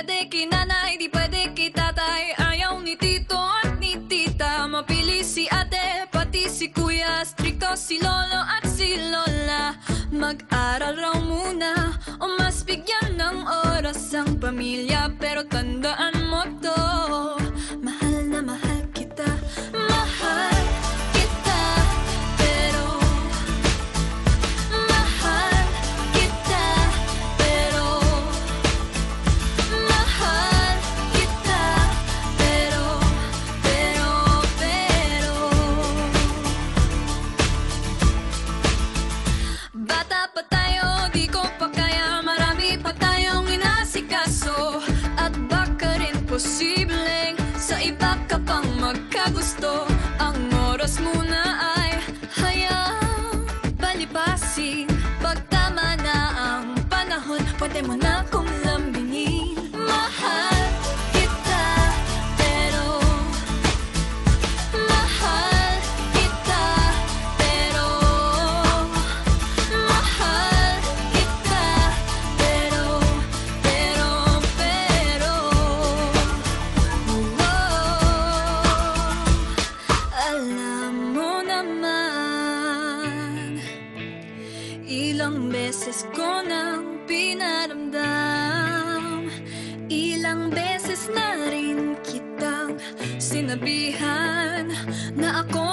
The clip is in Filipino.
pwede kay nanay, di pwede kay tatay. Ayaw ni tito at ni tita, mapili si ate, pati si kuya. Stricto si lolo at si lola. Mag-aral raw muna o mas bigyan ng oras ang pamilya. Pero tandaan mo to, mahal na mahal kita. Mahal kita, pero mahal kita, pero mahal kita, pero bata pa tayo, di ko pa kaya, marami pa tayong inasikaso. At baka rin posibleng sa iba ka pang magkagusto. Ang oras muna ay hayaang palipasin. Pag tama na ang panahon, pwede mo na kong lambingin. Mahal kita, pero mahal kita, pero mahal kita, pero alam mo naman, ilang beses ko nang pinaramdam, ilang beses na rin kitang sinabihan na ako